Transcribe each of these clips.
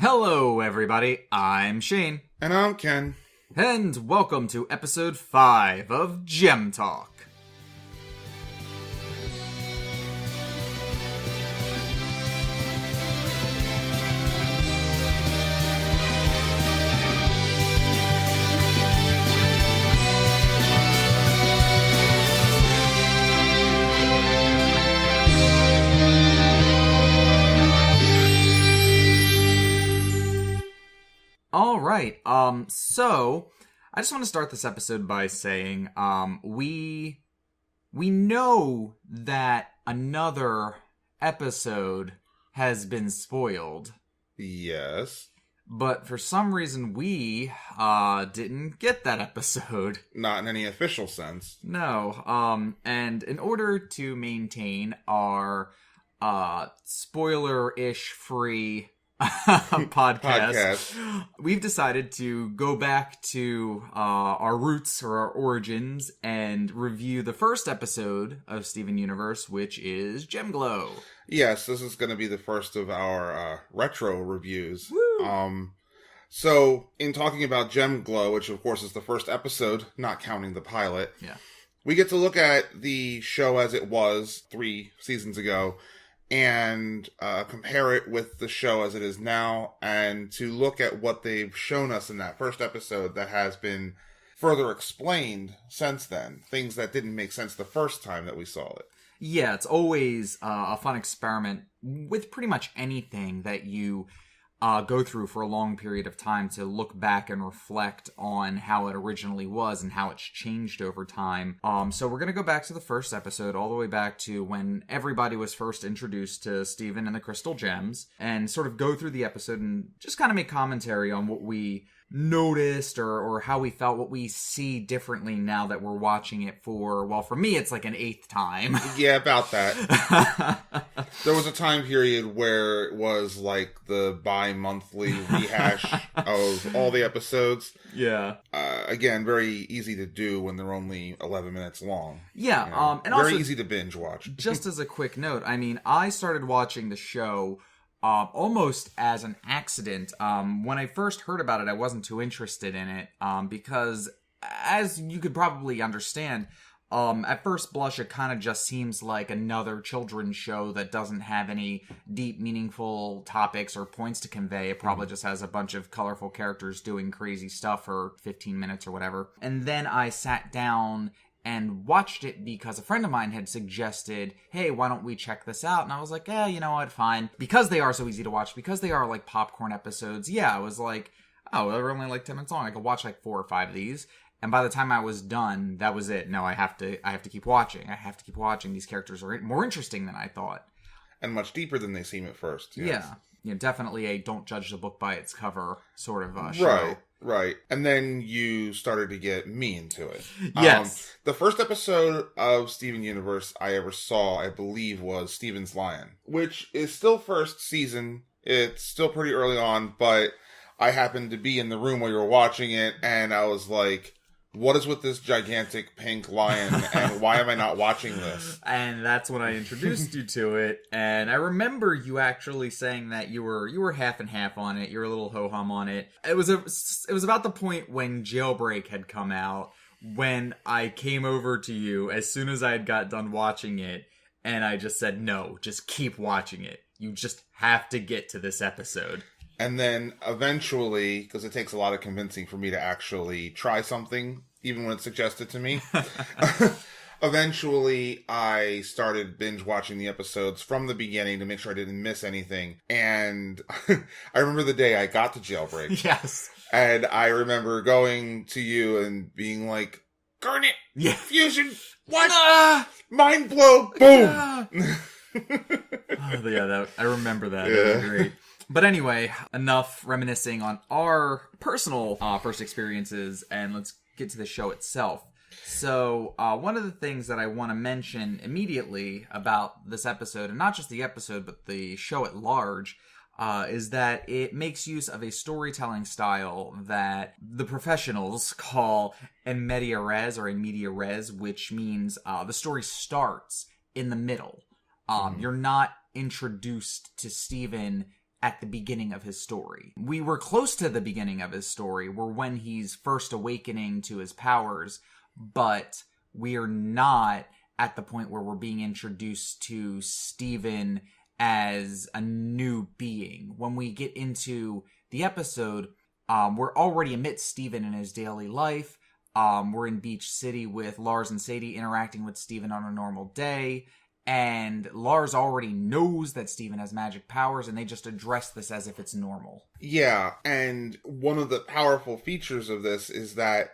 Hello, everybody. I'm Shane. And I'm Ken. And welcome to episode 5 of GemTalk. All right. So I just want to start this episode by saying, we know that another episode has been spoiled. Yes. But for some reason, we didn't get that episode. Not in any official sense. No. And in order to maintain our spoiler-ish free podcast, we've decided to go back to our roots or our origins and review the first episode of Steven Universe, which is Gemglow. Yes, this is going to be the first of our retro reviews. Woo! So, in talking about Gemglow, which of course is the first episode, not counting the pilot, we get to look at the show as it was 3 seasons ago, and compare it with the show as it is now, and to look at what they've shown us in that first episode that has been further explained since then. Things that didn't make sense the first time that we saw it. Yeah, it's always a fun experiment with pretty much anything that you go through for a long period of time to look back and reflect on how it originally was and how it's changed over time. So we're going to go back to the first episode, all the way back to when everybody was first introduced to Steven and the Crystal Gems, and sort of go through the episode and just kind of make commentary on what we noticed or how we felt, what we see differently now that we're watching it for me, it's like an 8th time. Yeah, about that. There was a time period where it was like the bi-monthly rehash of all the episodes. Yeah. Again, very easy to do when they're only 11 minutes long. Yeah, you know? and very also, easy to binge watch. Just as a quick note, I mean, I started watching the show almost as an accident. When I first heard about it, I wasn't too interested in it, because, as you could probably understand, at first blush, it kind of just seems like another children's show that doesn't have any deep, meaningful topics or points to convey. It probably just has a bunch of colorful characters doing crazy stuff for 15 minutes or whatever. And then I sat down and watched it because a friend of mine had suggested, hey, why don't we check this out? And I was like, you know what, fine. Because they are so easy to watch, because they are like popcorn episodes, I was like, oh, they're only like 10 minutes long. I could watch like 4 or 5 of these. And by the time I was done, that was it. No, I have to keep watching. I have to keep watching. These characters are more interesting than I thought. And much deeper than they seem at first. Yes. Yeah. Definitely a don't judge the book by its cover sort of show. Right. And then you started to get me into it. Yes. The first episode of Steven Universe I ever saw, I believe, was Steven's Lion, which is still first season. It's still pretty early on, but I happened to be in the room while you were watching it, and I was like, what is with this gigantic pink lion, and why am I not watching this? And that's when I introduced you to it, and I remember you actually saying that you were half and half on it. You were a little ho-hum on it. It was about the point when Jailbreak had come out, when I came over to you as soon as I had got done watching it, and I just said, no, just keep watching it. You just have to get to this episode. And then eventually, because it takes a lot of convincing for me to actually try something, even when it's suggested to me, eventually I started binge watching the episodes from the beginning to make sure I didn't miss anything. And I remember the day I got to Jailbreak. Yes. And I remember going to you and being like, Garnet! Yeah. Fusion! What? Mind blow! Boom! I remember that. That was great. But anyway, enough reminiscing on our personal first experiences, and let's get to the show itself. So, one of the things that I want to mention immediately about this episode, and not just the episode, but the show at large, is that it makes use of a storytelling style that the professionals call en media res, or in media res, which means the story starts in the middle. You're not introduced to Steven at the beginning of his story. We were close to the beginning of his story, where when he's first awakening to his powers, but we are not at the point where we're being introduced to Steven as a new being. When we get into the episode, we're already amidst Steven in his daily life. We're in Beach City with Lars and Sadie interacting with Steven on a normal day. And Lars already knows that Steven has magic powers, and they just address this as if it's normal. Yeah, and one of the powerful features of this is that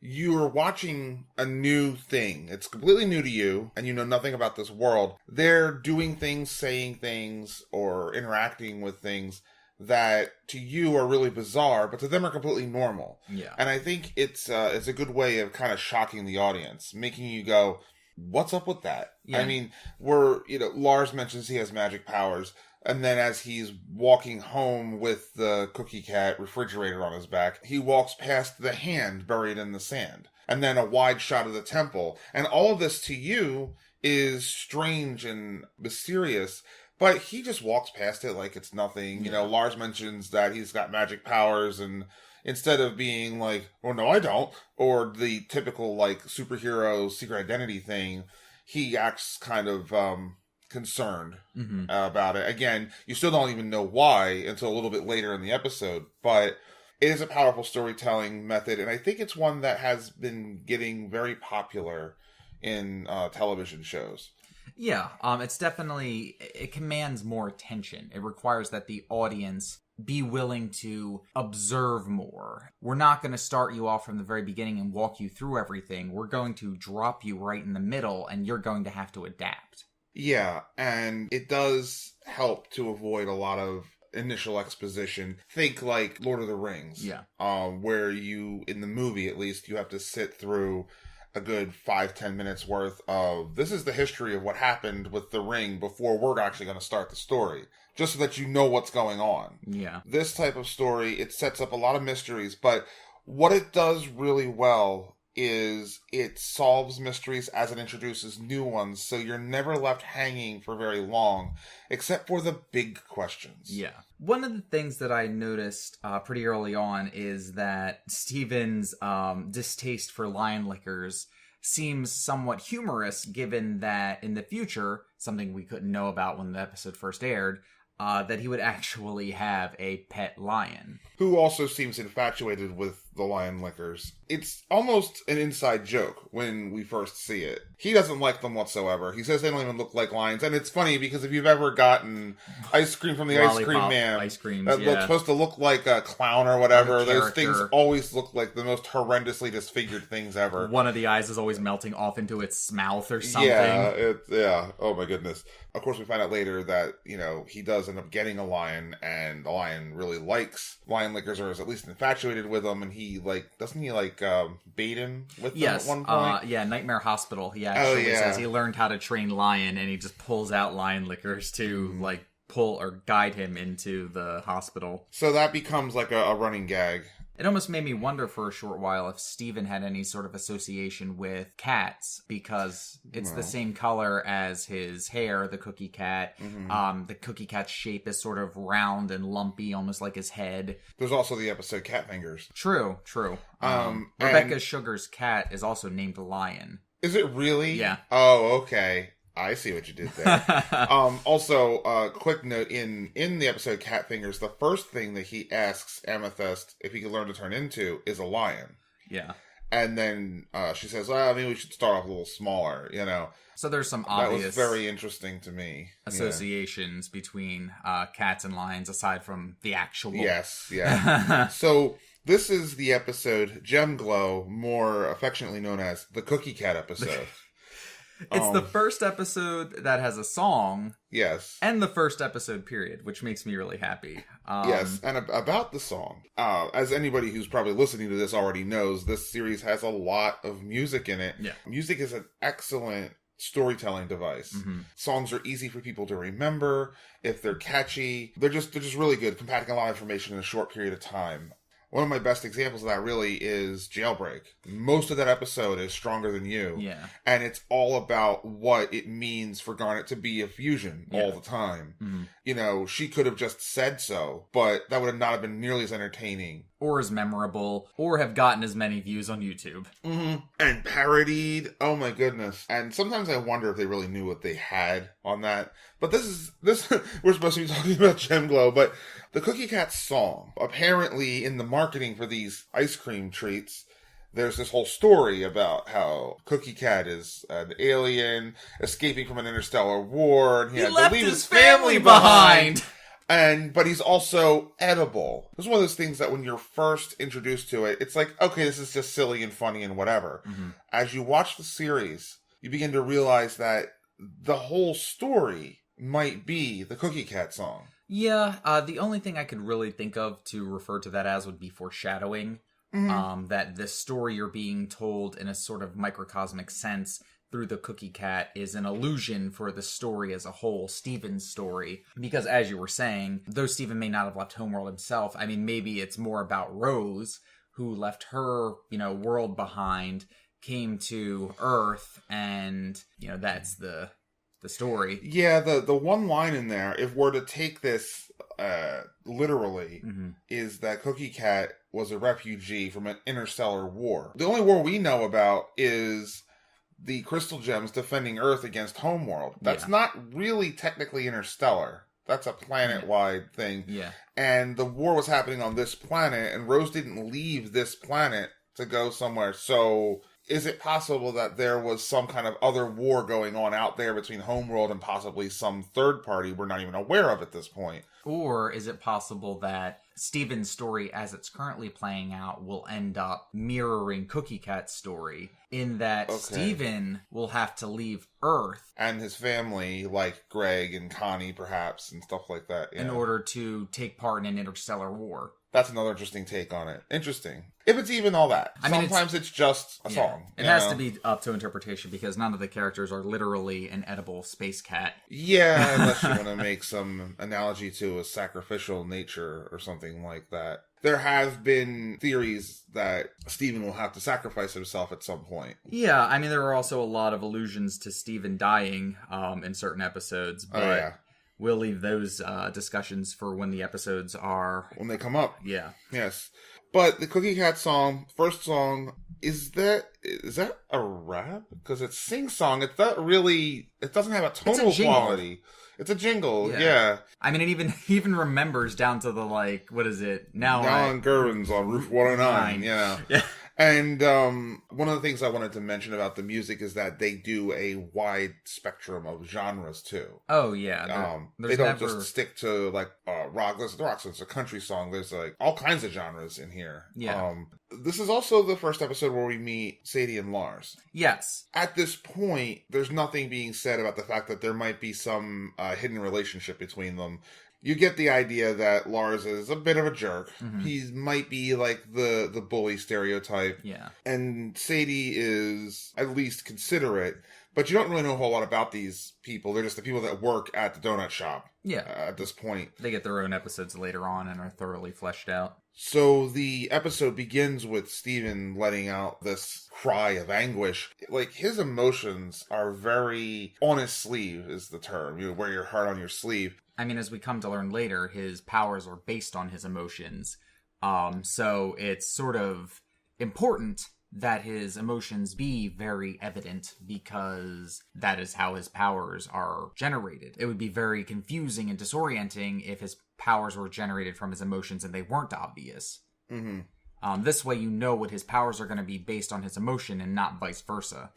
you are watching a new thing. It's completely new to you, and you know nothing about this world. They're doing things, saying things, or interacting with things that to you are really bizarre, but to them are completely normal. Yeah. And I think it's a good way of kind of shocking the audience, making you go, what's up with that? Yeah. I mean, Lars mentions he has magic powers, and then as he's walking home with the cookie cat refrigerator on his back, he walks past the hand buried in the sand, and then a wide shot of the temple. And all of this to you is strange and mysterious, but he just walks past it like it's nothing. Yeah. Lars mentions that he's got magic powers, and instead of being like, oh, no, I don't, or the typical, like, superhero secret identity thing, he acts kind of concerned about it. Again, you still don't even know why until a little bit later in the episode, but it is a powerful storytelling method, and I think it's one that has been getting very popular in television shows. Yeah, it's definitely, it commands more attention. It requires that the audience be willing to observe more. We're not going to start you off from the very beginning and walk you through everything. We're going to drop you right in the middle, and you're going to have to adapt. Yeah, and it does help to avoid a lot of initial exposition. Think like Lord of the Rings. Yeah. Where you, in the movie at least, you have to sit through a good 5-10 minutes worth of, this is the history of what happened with the ring before we're actually going to start the story, just so that you know what's going on. Yeah. This type of story, it sets up a lot of mysteries, but what it does really well is it solves mysteries as it introduces new ones, so you're never left hanging for very long, except for the big questions. Yeah. One of the things that I noticed pretty early on is that Steven's distaste for lion liquors seems somewhat humorous, given that in the future, something we couldn't know about when the episode first aired, that he would actually have a pet lion. Who also seems infatuated with the lion liquors. It's almost an inside joke when we first see it. He doesn't like them whatsoever. He says they don't even look like lions. And it's funny because if you've ever gotten ice cream from the Ice Cream Man, ice creams, that looks supposed to look like a clown or whatever, those things always look like the most horrendously disfigured things ever. One of the eyes is always melting off into its mouth or something. Yeah. Oh my goodness. Of course, we find out later that, he does end up getting a lion, and the lion really likes lion liquors, or is at least infatuated with them, and he, doesn't he, bait him with them at one point? Nightmare Hospital. He actually says he learned how to train lion, and he just pulls out lion liquors to, pull or guide him into the hospital. So that becomes, a running gag. It almost made me wonder for a short while if Steven had any sort of association with cats, because it's the same color as his hair, the cookie cat. Mm-hmm. The cookie cat's shape is sort of round and lumpy, almost like his head. There's also the episode Cat Fingers. True. Rebecca Sugar's cat is also named Lion. Is it really? Yeah. Oh, okay. I see what you did there. Also, quick note, in the episode Cat Fingers, the first thing that he asks Amethyst if he could learn to turn into is a lion. Yeah. And then she says, maybe we should start off a little smaller, So there's some obvious... That was very interesting to me. Associations between cats and lions, aside from the actual... Yes, yeah. So... this is the episode Gem Glow, more affectionately known as the Cookie Cat episode. It's the first episode that has a song. Yes. And the first episode, period, which makes me really happy. Yes, and about the song, as anybody who's probably listening to this already knows, this series has a lot of music in it. Yeah. Music is an excellent storytelling device. Mm-hmm. Songs are easy for people to remember. If they're catchy, they're just really good, compacting a lot of information in a short period of time. One of my best examples of that really is Jailbreak. Most of that episode is Stronger Than You. Yeah. And it's all about what it means for Garnet to be a fusion all the time. Mm-hmm. You know, she could have just said so, but that would not have been nearly as entertaining. Or as memorable, or have gotten as many views on YouTube. Mm-hmm. And parodied. Oh my goodness. And sometimes I wonder if they really knew what they had on that. But this we're supposed to be talking about Gemglow, but the Cookie Cat song, apparently in the marketing for these ice cream treats, there's this whole story about how Cookie Cat is an alien escaping from an interstellar war, and he had left to leave his family behind. But he's also edible. This is one of those things that when you're first introduced to it, it's like, okay, this is just silly and funny and whatever. Mm-hmm. As you watch the series, you begin to realize that the whole story might be the Cookie Cat song. Yeah, the only thing I could really think of to refer to that as would be foreshadowing. Mm-hmm. That the story you're being told in a sort of microcosmic sense through the Cookie Cat is an illusion for the story as a whole, Steven's story. Because as you were saying, though Steven may not have left Homeworld himself, I mean, maybe it's more about Rose, who left her, world behind, came to Earth, and, that's the story. Yeah, the one line in there, if we're to take this literally, mm-hmm. is that Cookie Cat was a refugee from an interstellar war. The only war we know about is the Crystal Gems defending Earth against Homeworld. That's not really technically interstellar. That's a planet-wide thing. Yeah. And the war was happening on this planet, and Rose didn't leave this planet to go somewhere. So is it possible that there was some kind of other war going on out there between Homeworld and possibly some third party we're not even aware of at this point? Or is it possible that Steven's story, as it's currently playing out, will end up mirroring Cookie Cat's story, in that Steven will have to leave Earth. And his family, like Greg and Connie, perhaps, and stuff like that. Yeah. In order to take part in an interstellar war. That's another interesting take on it. Interesting. If it's even all that. Sometimes it's just a song. It has to be up to interpretation, because none of the characters are literally an edible space cat. Yeah, unless you want to make some analogy to a sacrificial nature or something like that. There have been theories that Steven will have to sacrifice himself at some point. Yeah, I mean, there are also a lot of allusions to Steven dying in certain episodes, but we'll leave those discussions for when the episodes are... when they come up. Yeah. Yes. But the Cookie Cat song, first song, is that a rap? Because it's sing-song. It's not really... it doesn't have a tonal quality. It's a jingle, yeah. I mean, it even remembers down to the, what is it? Now on Gervin's on Roof 109, Yeah. And one of the things I wanted to mention about the music is that they do a wide spectrum of genres, too. Oh, yeah. They don't just stick to, rock. There's a country song. There's, all kinds of genres in here. Yeah. This is also the first episode where we meet Sadie and Lars. Yes. At this point, there's nothing being said about the fact that there might be some hidden relationship between them. You get the idea that Lars is a bit of a jerk. Mm-hmm. He might be the bully stereotype. Yeah. And Sadie is at least considerate. But you don't really know a whole lot about these people. They're just the people that work at the donut shop. Yeah. At this point. They get their own episodes later on and are thoroughly fleshed out. So the episode begins with Steven letting out this cry of anguish. His emotions are very on his sleeve is the term. You wear your heart on your sleeve. I mean, as we come to learn later, his powers are based on his emotions. So it's sort of important that his emotions be very evident, because that is how his powers are generated. It would be very confusing and disorienting if his powers were generated from his emotions and they weren't obvious. Mm-hmm. This way you know what his powers are going to be based on his emotion and not vice versa.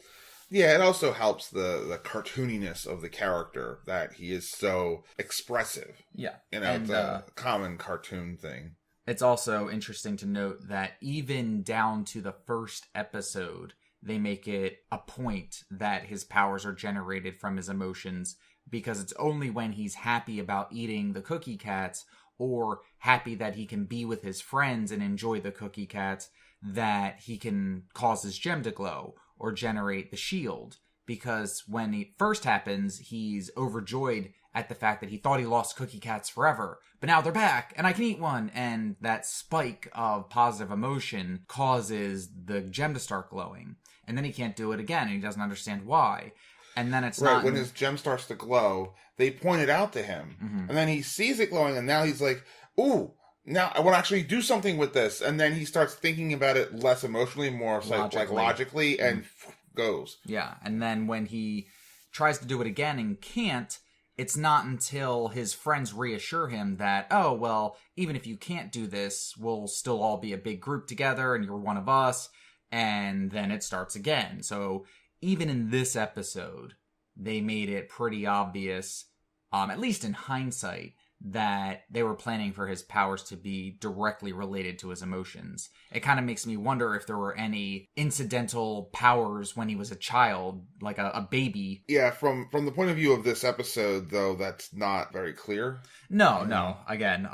Yeah, it also helps the cartooniness of the character, that he is so expressive. Yeah. The common cartoon thing. It's also interesting to note that even down to the first episode, they make it a point that his powers are generated from his emotions, because it's only when he's happy about eating the Cookie Cats, or happy that he can be with his friends and enjoy the Cookie Cats, that he can cause his gem to glow or generate the shield. Because when it first happens, he's overjoyed at the fact that he thought he lost cookie cats forever, but now they're back and I can eat one. And that spike of positive emotion causes the gem to start glowing. And then he can't do it again and he doesn't understand why. And then it's right when his gem starts to glow, they point it out to him, and then he sees it glowing, and now he's like, "Ooh, now I want to actually do something with this." And then he starts thinking about it less emotionally, more logically, and goes. Yeah, and then when he tries to do it again and can't, it's not until his friends reassure him that, oh, well, even if you can't do this, we'll still all be a big group together, and you're one of us, and then it starts again. So even in this episode, they made it pretty obvious, at least in hindsight, that they were planning for his powers to be directly related to his emotions. It kind of makes me wonder if there were any incidental powers when he was a child, like a baby. Yeah, from the point of view of this episode, though, that's not very clear. No. Again,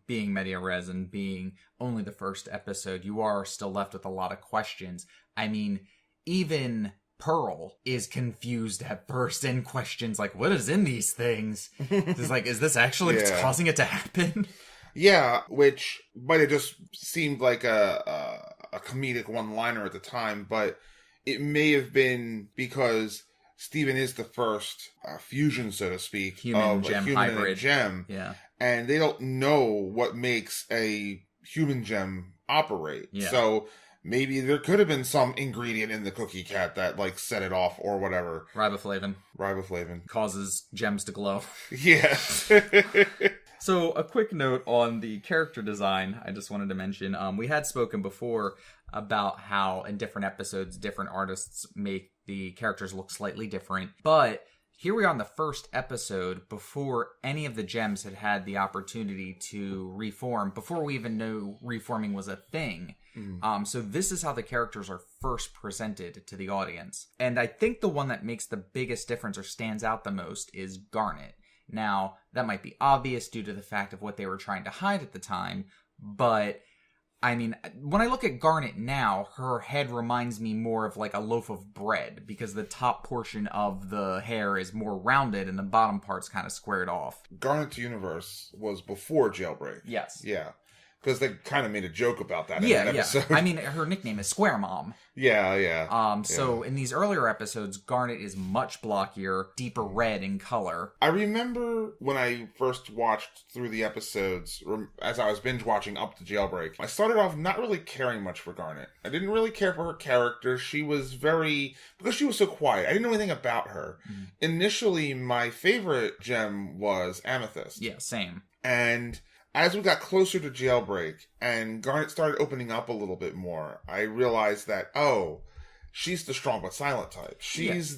being media res and being only the first episode, you are still left with a lot of questions. I mean, even Pearl is confused at first and questions like, what is in these things? It's like, is this actually what's causing it to happen? Yeah, which might have just seemed like a comedic one-liner at the time, but it may have been because Steven is the first fusion, so to speak, human of gem a human hybrid. and a gem. Yeah. And they don't know what makes a human gem operate. Yeah. So maybe there could have been some ingredient in the cookie cat that, like, set it off or whatever. Riboflavin. Causes gems to glow. Yeah. So, a quick note on the character design I just wanted to mention. We had spoken before about how in different episodes, different artists make the characters look slightly different. But here we are on the first episode, before any of the gems had had the opportunity to reform, before we even knew reforming was a thing. So this is how the characters are first presented to the audience. And I think the one that makes the biggest difference or stands out the most is Garnet. Now, that might be obvious due to the fact of what they were trying to hide at the time, but I mean, when I look at Garnet now, her head reminds me more of like a loaf of bread, because the top portion of the hair is more rounded and the bottom part's kind of squared off. Garnet's universe was before Jailbreak. Yes. Yeah. Because they kind of made a joke about that in that episode. I mean, her nickname is Square Mom. Yeah. So in these earlier episodes, Garnet is much blockier, deeper red in color. I remember when I first watched through the episodes, as I was binge watching up to Jailbreak, I started off not really caring much for Garnet. I didn't really care for her character. She was because she was so quiet. I didn't know anything about her. Initially, my favorite gem was Amethyst. Yeah, same. And as we got closer to Jailbreak and Garnet started opening up a little bit more, I realized that, oh, she's the strong but silent type. She's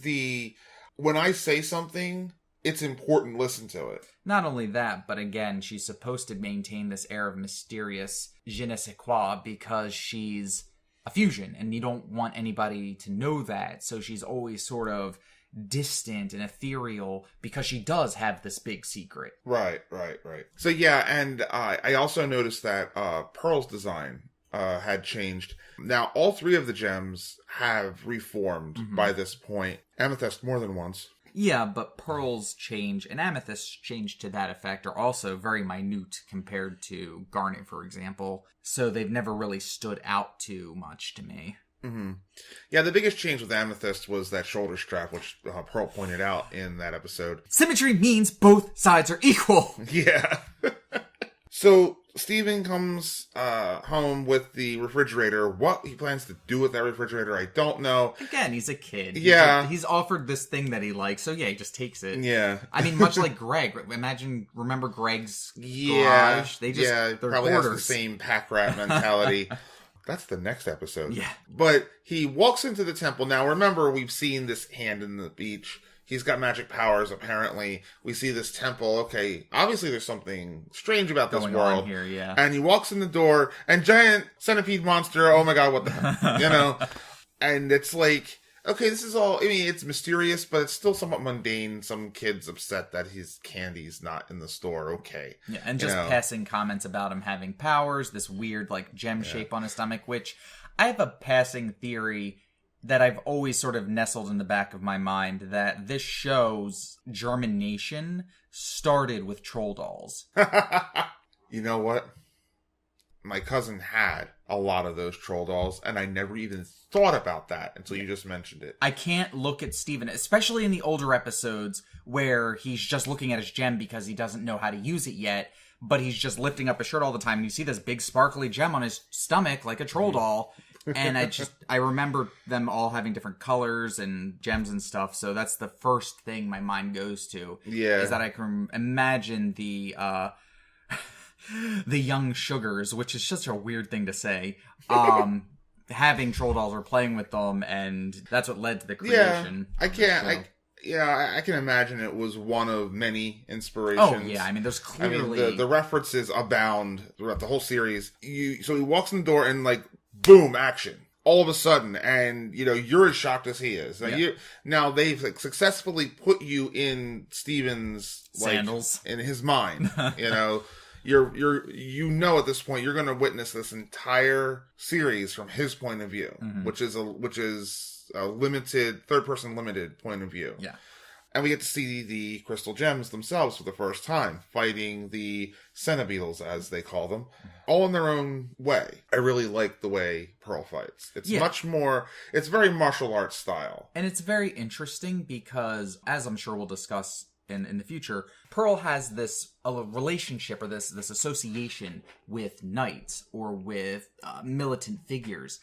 when I say something, it's important, listen to it. Not only that, but again, she's supposed to maintain this air of mysterious je ne sais quoi because she's a fusion and you don't want anybody to know that. So she's always sort of distant and ethereal because she does have this big secret. Right. So yeah, and I also noticed that Pearl's design had changed. Now, all three of the gems have reformed by this point. Amethyst more than once. Yeah, but Pearl's change and Amethyst's change to that effect are also very minute compared to Garnet, for example. So they've never really stood out too much to me. Yeah, the biggest change with Amethyst was that shoulder strap, which Pearl pointed out in that episode. Symmetry means both sides are equal. Yeah. So Steven comes home with the refrigerator. What he plans to do with that refrigerator, I don't know. Again, he's a kid. Yeah. He's offered this thing that he likes, so yeah, he just takes it. Yeah. I mean, much like Greg. Remember Greg's garage? They're probably hoarders. has the same pack rat mentality. That's the next episode. Yeah. But he walks into the temple. Now, remember, we've seen this hand in the beach. He's got magic powers, apparently. We see this temple. Okay, obviously there's something strange about this going world. On here, yeah. And he walks in the door, and giant centipede monster, oh my god, what the hell? You know? And it's like, okay, this is all, I mean, it's mysterious, but it's still somewhat mundane. Some kid's upset that his candy's not in the store. Okay. Yeah, and just passing comments about him having powers, this weird, like, gem shape on his stomach, which I have a passing theory that I've always sort of nestled in the back of my mind, that this show's germination started with troll dolls. You know what? My cousin had a lot of those troll dolls, and I never even thought about that until you just mentioned it. I can't look at Steven, especially in the older episodes where he's just looking at his gem because he doesn't know how to use it yet, but he's just lifting up his shirt all the time, and you see this big sparkly gem on his stomach like a troll doll. And I remember them all having different colors and gems and stuff, so that's the first thing my mind goes to. Yeah. Is that I can imagine the young sugars, which is such a weird thing to say, having troll dolls or playing with them, and that's what led to the creation. Yeah, I can imagine it was one of many inspirations. Oh, yeah, I mean, there's clearly... I mean, the references abound throughout the whole series. So he walks in the door and, like, boom, action. All of a sudden, and, you know, you're as shocked as he is. Now they've successfully put you in Steven's, like, sandals. In his mind, you know... You know at this point you're going to witness this entire series from his point of view, which is a limited third-person limited point of view. Yeah. And we get to see the crystal gems themselves for the first time, fighting the Cenobeetles, as they call them, all in their own way. I really like the way Pearl fights. It's it's very martial arts style. And it's very interesting because, as I'm sure we'll discuss in the future, Pearl has a relationship or this association with knights or with militant figures.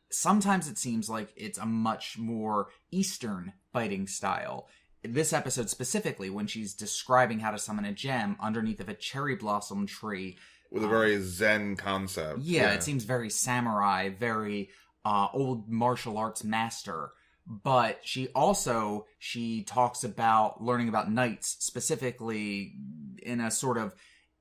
Sometimes it seems like it's a much more Eastern fighting style. This episode specifically, when she's describing how to summon a gem underneath of a cherry blossom tree. With a very Zen concept. Yeah, it seems very samurai, very old martial arts master. But she talks about learning about knights, specifically in a sort of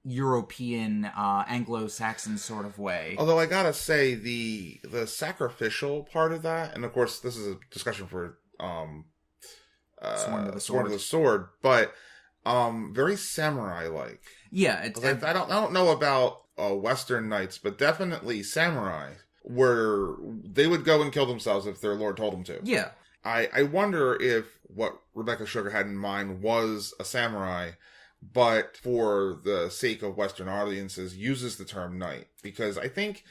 European, Anglo-Saxon sort of way. Although I gotta say, the sacrificial part of that, and of course this is a discussion for Sworn to the Sword, but very samurai-like. Yeah, I don't know about Western knights, but definitely samurai. Where they would go and kill themselves if their lord told them to. Yeah. I wonder if what Rebecca Sugar had in mind was a samurai, but for the sake of Western audiences, uses the term knight. Because I think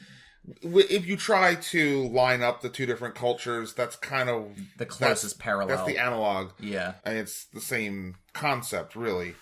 if you try to line up the two different cultures, that's kind of... the closest parallel. That's the analog. Yeah. And it's the same concept, really.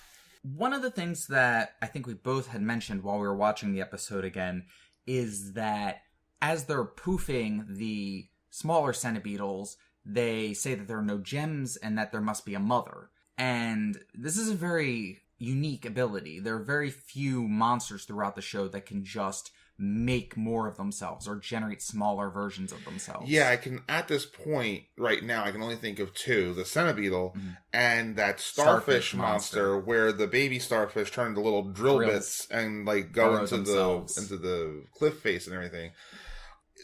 One of the things that I think we both had mentioned while we were watching the episode again is that as they're poofing the smaller Cenobeetles, they say that there are no gems and that there must be a mother. And this is a very unique ability. There are very few monsters throughout the show that can just make more of themselves or generate smaller versions of themselves. Yeah, I can, at this point, right now, I can only think of two. The Cenobeetle and that starfish monster where the baby starfish turn into little drill bits and, like, go into the cliff face and everything.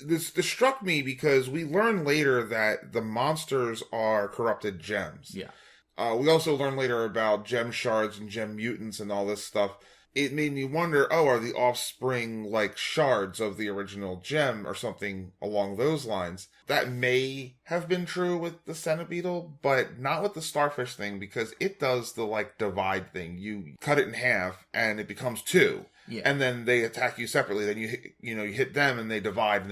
This struck me because we learn later that the monsters are corrupted gems. Yeah. We also learn later about gem shards and gem mutants and all this stuff. It made me wonder, are the offspring like shards of the original gem or something along those lines? That may have been true with the Cenobeetle, but not with the starfish thing because it does the like divide thing. You cut it in half and it becomes two. Yeah. And then they attack you separately. Then you hit them and they divide.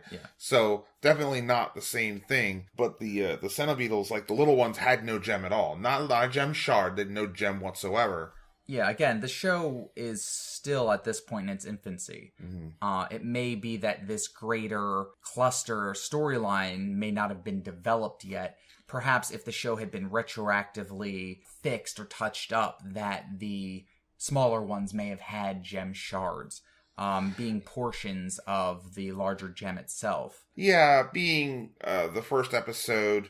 Yeah. So definitely not the same thing. But the Cenobeetles, like the little ones, had no gem at all. Not a gem shard. They had no gem whatsoever. Yeah, again, the show is still at this point in its infancy. It may be that this greater cluster storyline may not have been developed yet. Perhaps if the show had been retroactively fixed or touched up, that the smaller ones may have had gem shards, being portions of the larger gem itself. Yeah, being the first episode...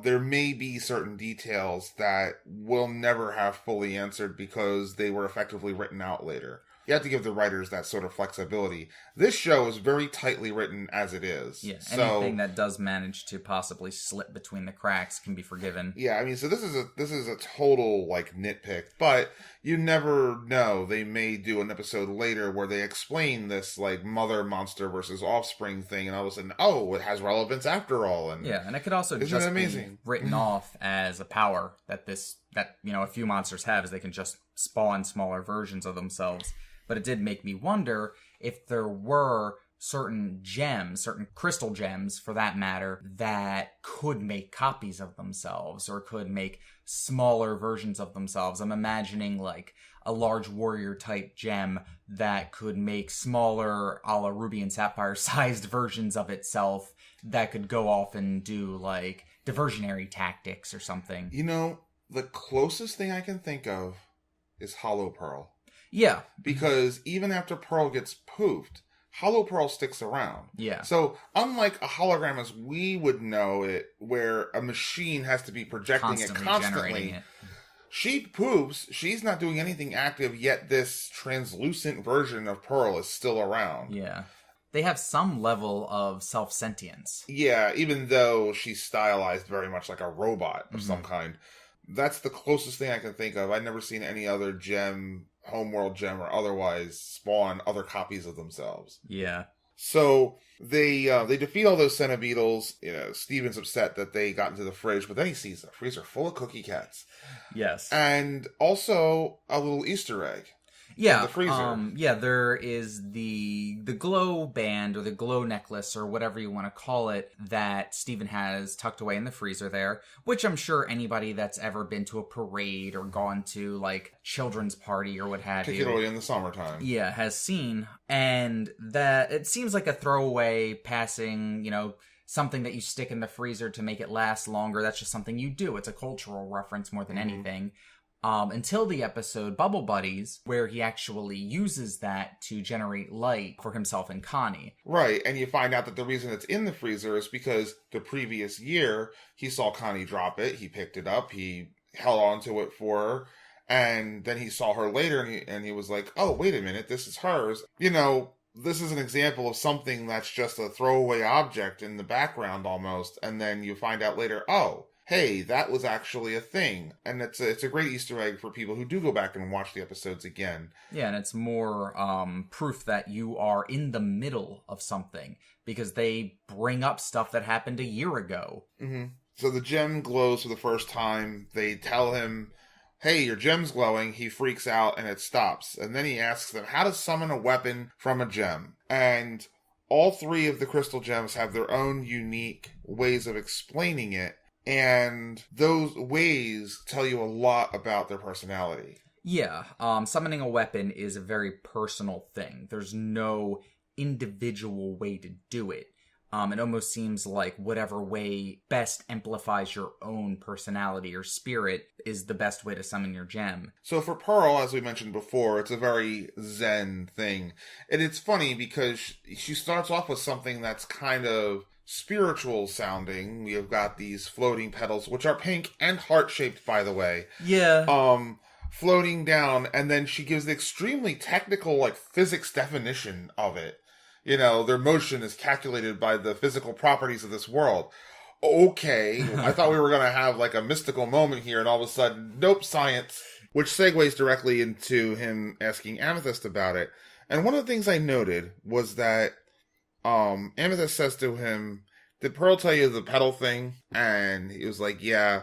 there may be certain details that we'll never have fully answered because they were effectively written out later. You have to give the writers that sort of flexibility. This show is very tightly written as it is. Yeah, anything that does manage to possibly slip between the cracks can be forgiven. Yeah, I mean, so this is a total, like, nitpick, but you never know. They may do an episode later where they explain this, like, mother monster versus offspring thing, and all of a sudden, oh, it has relevance after all. And yeah, and it could also just be written off as a power that a few monsters have, is they can just spawn smaller versions of themselves. But it did make me wonder if there were certain gems, certain crystal gems for that matter, that could make copies of themselves or could make smaller versions of themselves. I'm imagining like a large warrior type gem that could make smaller, a la Ruby and Sapphire sized versions of itself that could go off and do like diversionary tactics or something. You know, the closest thing I can think of is Hollow Pearl. Yeah. Because even after Pearl gets poofed, Hollow Pearl sticks around. Yeah. So, unlike a hologram as we would know it, where a machine has to be projecting it constantly, she poofs, she's not doing anything active, yet this translucent version of Pearl is still around. Yeah. They have some level of self-sentience. Yeah, even though she's stylized very much like a robot of some kind. That's the closest thing I can think of. I've never seen any other gem, homeworld gem or otherwise, spawn other copies of themselves. Yeah. So they defeat all those Cenobeetles. You know, Steven's upset that they got into the fridge, but then he sees a freezer full of cookie cats. Yes. And also a little Easter egg. Yeah, the freezer. There is the glow band or the glow necklace or whatever you want to call it that Steven has tucked away in the freezer there, which I'm sure anybody that's ever been to a parade or gone to like children's party or what have you, particularly in the summertime, has seen, and that it seems like a throwaway passing, something that you stick in the freezer to make it last longer. That's just something you do. It's a cultural reference more than anything. Until the episode Bubble Buddies, where he actually uses that to generate light for himself and Connie. Right, and you find out that the reason it's in the freezer is because the previous year, he saw Connie drop it, he picked it up, he held on to it for her, and then he saw her later, and he was like, oh, wait a minute, this is hers. This is an example of something that's just a throwaway object in the background almost, and then you find out later, oh, hey, that was actually a thing. And it's a great Easter egg for people who do go back and watch the episodes again. Yeah, and it's more proof that you are in the middle of something, because they bring up stuff that happened a year ago. Mm-hmm. So the gem glows for the first time. They tell him, hey, your gem's glowing. He freaks out and it stops. And then he asks them how to summon a weapon from a gem. And all three of the crystal gems have their own unique ways of explaining it. And those ways tell you a lot about their personality. Yeah, summoning a weapon is a very personal thing. There's no individual way to do it. It almost seems like whatever way best amplifies your own personality or spirit is the best way to summon your gem. So for Pearl, as we mentioned before, it's a very zen thing. And it's funny because she starts off with something that's kind of spiritual sounding. We have got these floating petals, which are pink and heart-shaped, by the way. Yeah. Floating down, and then she gives the extremely technical, like, physics definition of it. Their motion is calculated by the physical properties of this world. Okay, I thought we were going to have, like, a mystical moment here, and all of a sudden, nope, science. Which segues directly into him asking Amethyst about it. And one of the things I noted was that Amethyst says to him, did Pearl tell you the pedal thing? And he was like, yeah.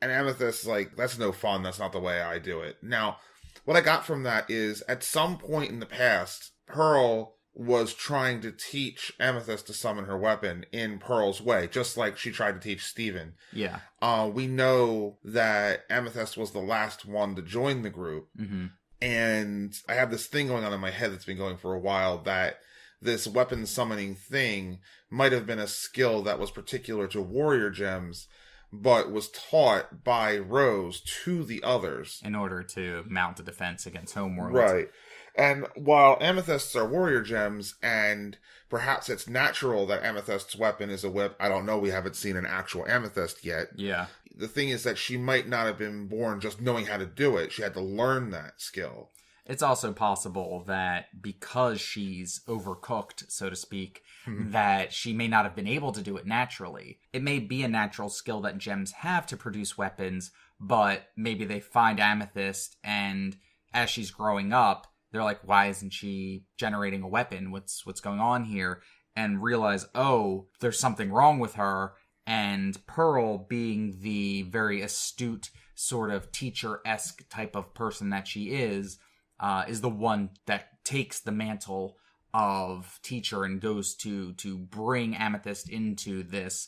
And Amethyst's like, that's no fun. That's not the way I do it. Now, what I got from that is, at some point in the past, Pearl was trying to teach Amethyst to summon her weapon in Pearl's way, just like she tried to teach Steven. Yeah. We know that Amethyst was the last one to join the group. Mm-hmm. And I have this thing going on in my head that's been going for a while, that this weapon summoning thing might have been a skill that was particular to warrior gems, but was taught by Rose to the others. In order to mount a defense against homeworlds. Right. And while amethysts are warrior gems, and perhaps it's natural that Amethyst's weapon is a whip, I don't know, we haven't seen an actual amethyst yet. Yeah. The thing is that she might not have been born just knowing how to do it. She had to learn that skill. It's also possible that because she's overcooked, so to speak, that she may not have been able to do it naturally. It may be a natural skill that gems have to produce weapons, but maybe they find Amethyst, and as she's growing up, they're like, why isn't she generating a weapon? What's going on here? And realize, oh, there's something wrong with her. And Pearl, being the very astute sort of teacher-esque type of person that she is the one that takes the mantle of teacher and goes to bring Amethyst into this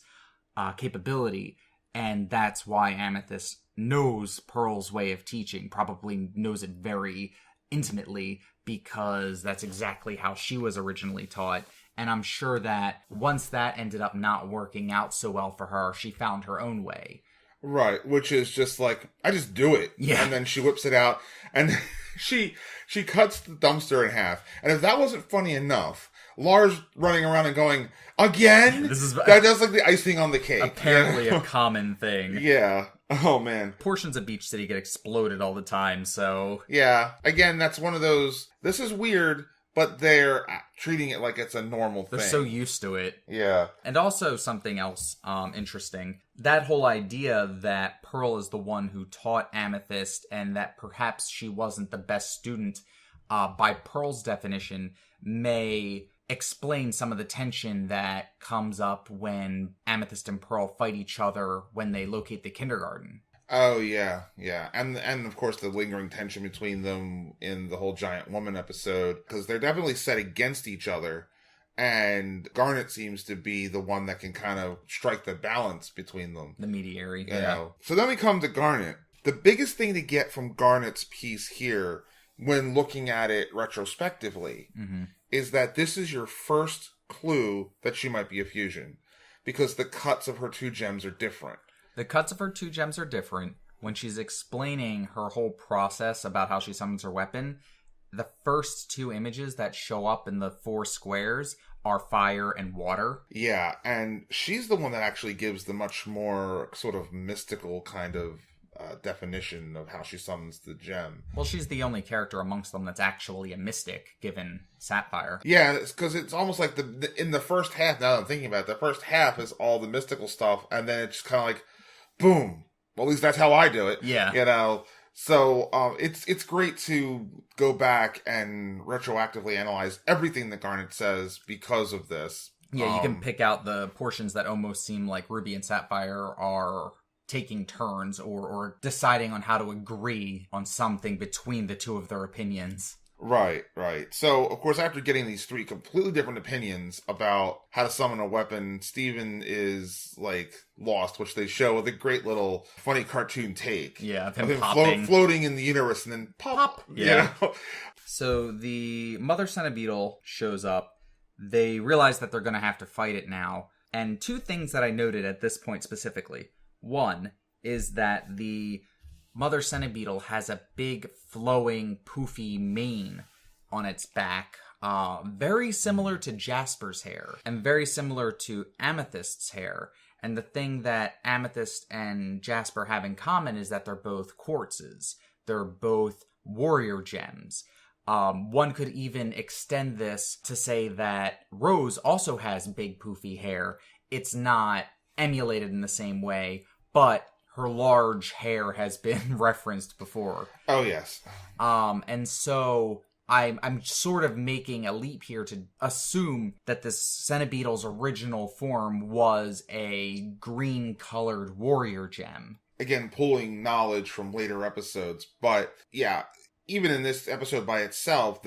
capability. And that's why Amethyst knows Pearl's way of teaching, probably knows it very intimately, because that's exactly how she was originally taught. And I'm sure that once that ended up not working out so well for her, she found her own way. Right, which is just like, I just do it. Yeah. And then she whips it out, and she cuts the dumpster in half. And if that wasn't funny enough, Lars running around and going, again? That's like the icing on the cake. Apparently a common thing. Yeah. Oh, man. Portions of Beach City get exploded all the time, so... Yeah. Again, that's one of those, this is weird, but they're treating it like it's a normal thing. They're so used to it. Yeah. And also something else interesting. That whole idea that Pearl is the one who taught Amethyst and that perhaps she wasn't the best student, by Pearl's definition, may explain some of the tension that comes up when Amethyst and Pearl fight each other when they locate the kindergarten. Oh, yeah, yeah. And of course, the lingering tension between them in the whole Giant Woman episode, because they're definitely set against each other, and Garnet seems to be the one that can kind of strike the balance between them. The mediary, you know. So then we come to Garnet. The biggest thing to get from Garnet's piece here, when looking at it retrospectively, is that this is your first clue that she might be a fusion, because the cuts of her two gems are different. The cuts of her two gems are different. When she's explaining her whole process about how she summons her weapon, the first two images that show up in the 4 squares are fire and water. Yeah, and she's the one that actually gives the much more sort of mystical kind of definition of how she summons the gem. Well, she's the only character amongst them that's actually a mystic, given Sapphire. Yeah, because it's almost like in the first half, now that I'm thinking about it, the first half is all the mystical stuff, and then it's kind of like, boom. Well, at least that's how I do it. Yeah. You know? So, it's great to go back and retroactively analyze everything that Garnet says because of this. Yeah, you can pick out the portions that almost seem like Ruby and Sapphire are taking turns or deciding on how to agree on something between the two of their opinions. Right, right. So, of course, after getting these 3 completely different opinions about how to summon a weapon, Steven is, like, lost, which they show with a great little funny cartoon take. Yeah, of him popping. Floating in the universe and then pop. Yeah. You know? So the Mother Centibeetle shows up. They realize that they're going to have to fight it now. And 2 things that I noted at this point specifically. One is that the Mother Centibeetle has a big, flowing, poofy mane on its back, very similar to Jasper's hair, and very similar to Amethyst's hair. And the thing that Amethyst and Jasper have in common is that they're both quartzes. They're both warrior gems. One could even extend this to say that Rose also has big, poofy hair. It's not emulated in the same way, but her large hair has been referenced before. Oh, yes. And so I'm sort of making a leap here to assume that this Centibeetle's original form was a green-colored warrior gem. Again, pulling knowledge from later episodes. But, yeah, even in this episode by itself,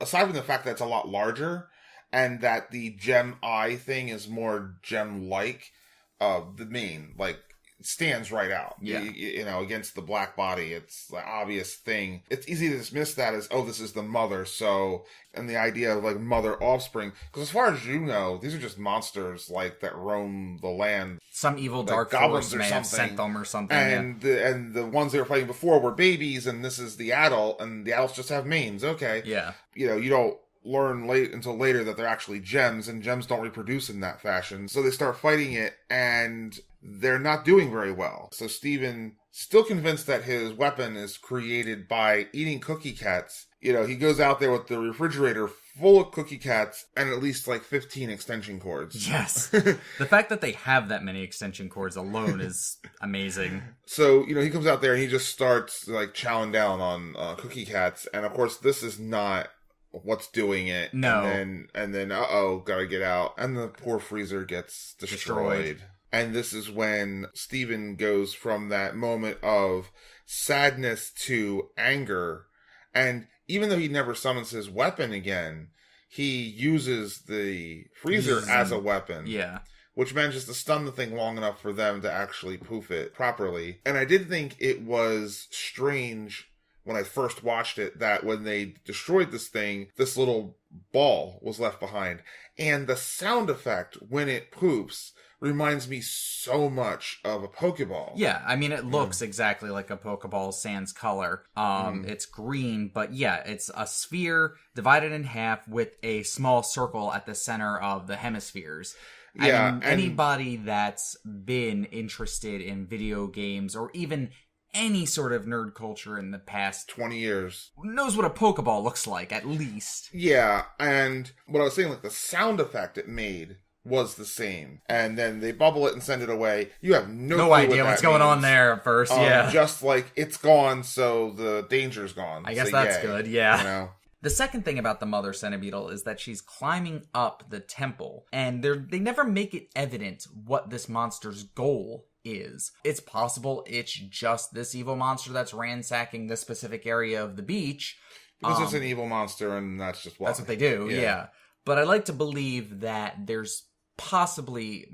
aside from the fact that it's a lot larger, and that the gem eye thing is more gem-like, the mane, like, stands right out. Yeah. You know, against the black body. It's the obvious thing. It's easy to dismiss that as, oh, this is the mother, so, and the idea of, like, mother offspring. Because as far as you know, these are just monsters, like, that roam the land. Some evil like dark goblins force or may have something. sent them or something. And, the ones they were fighting before were babies, and this is the adult, and the adults just have manes. Okay. Yeah. You know, you don't learn until later that they're actually gems, and gems don't reproduce in that fashion. So they start fighting it, and they're not doing very well. So Steven, still convinced that his weapon is created by eating cookie cats, he goes out there with the refrigerator full of cookie cats and at least like 15 extension cords. Yes. The fact that they have that many extension cords alone is amazing. So, he comes out there and he just starts like chowing down on cookie cats. And of course, this is not what's doing it. No. And then gotta get out. And the poor freezer gets destroyed. And this is when Steven goes from that moment of sadness to anger. And even though he never summons his weapon again, he uses the freezer as a weapon. Yeah. Which manages to stun the thing long enough for them to actually poof it properly. And I did think it was strange when I first watched it that when they destroyed this thing, this little ball was left behind. And the sound effect when it poofs reminds me so much of a Pokeball. Yeah, I mean, it looks exactly like a Pokeball sans color. It's green, but yeah, it's a sphere divided in half with a small circle at the center of the hemispheres. Yeah, I mean, anybody that's been interested in video games or even any sort of nerd culture in the past 20 years knows what a Pokeball looks like, at least. Yeah, and what I was saying, like the sound effect it made was the same. And then they bubble it and send it away. You have no idea what's going on there at first, yeah. Just like, it's gone, so the danger's gone. I guess that's good, yeah. The second thing about the Mother Centibeetle is that she's climbing up the temple, and they never make it evident what this monster's goal is. It's possible it's just this evil monster that's ransacking this specific area of the beach. Because it's an evil monster, and that's just why. That's what they do, yeah. But I like to believe that there's possibly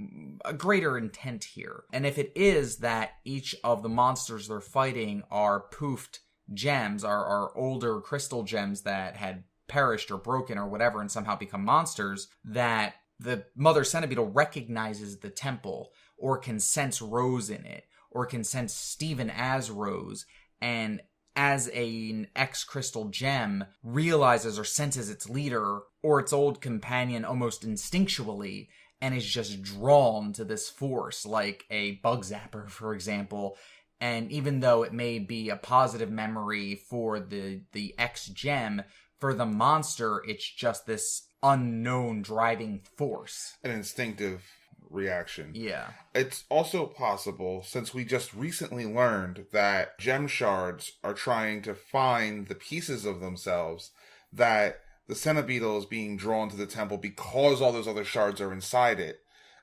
a greater intent here. And if it is that each of the monsters they're fighting are poofed gems, are older crystal gems that had perished or broken or whatever and somehow become monsters, that the Mother Centibeetle recognizes the temple or can sense Rose in it or can sense Steven as Rose, and as an ex-crystal gem realizes or senses its leader or its old companion almost instinctually and is just drawn to this force, like a bug zapper, for example. And even though it may be a positive memory for the ex-gem, for the monster, it's just this unknown driving force. An instinctive reaction. Yeah. It's also possible, since we just recently learned that gem shards are trying to find the pieces of themselves, that the Centibeetle is being drawn to the temple because all those other shards are inside it.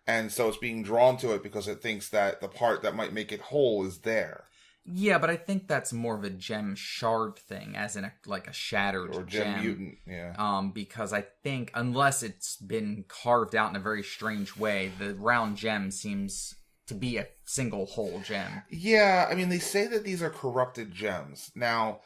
And so it's being drawn to it because it thinks that the part that might make it whole is there. Yeah, but I think that's more of a gem shard thing, as in a shattered or gem mutant, yeah. Because I think, unless it's been carved out in a very strange way, the round gem seems to be a single whole gem. Yeah, I mean, they say that these are corrupted gems. Now,